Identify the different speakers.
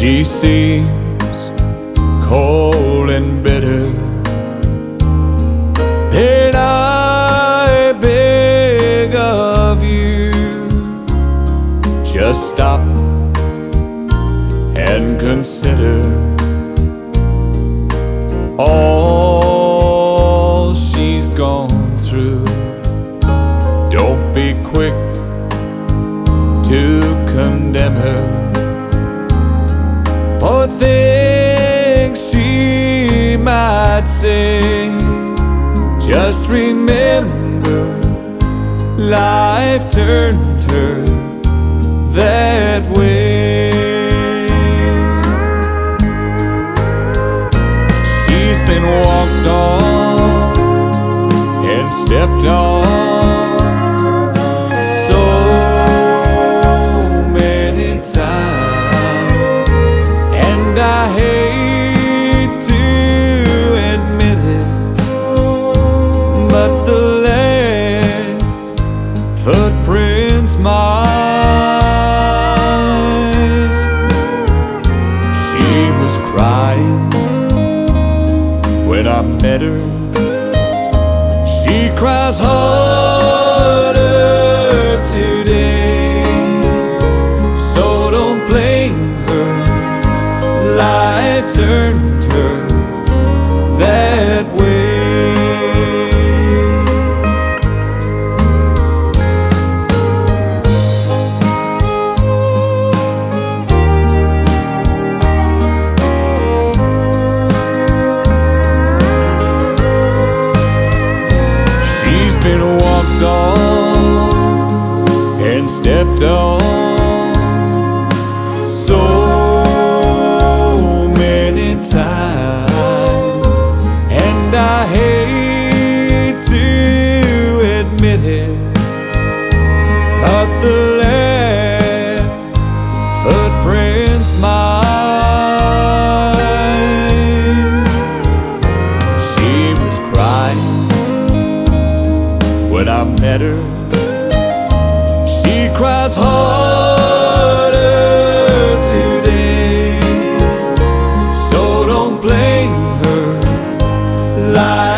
Speaker 1: She seems cold and bitter, and I beg of you, just stop and consider all she's gone through. Don't be quick to condemn her for things she might say. Just remember, life turned her that way. She's been walked on and stepped on so many times, and I hate to admit it, but the last footprint's mine. She was crying when I met her. She cries harder today, so don't blame her. Life turned her that way. She's been walked on and stepped on so many times, and I hate to admit it, but the last footprint's mine. She was crying when I met her. She cries harder today, so don't blame her. Life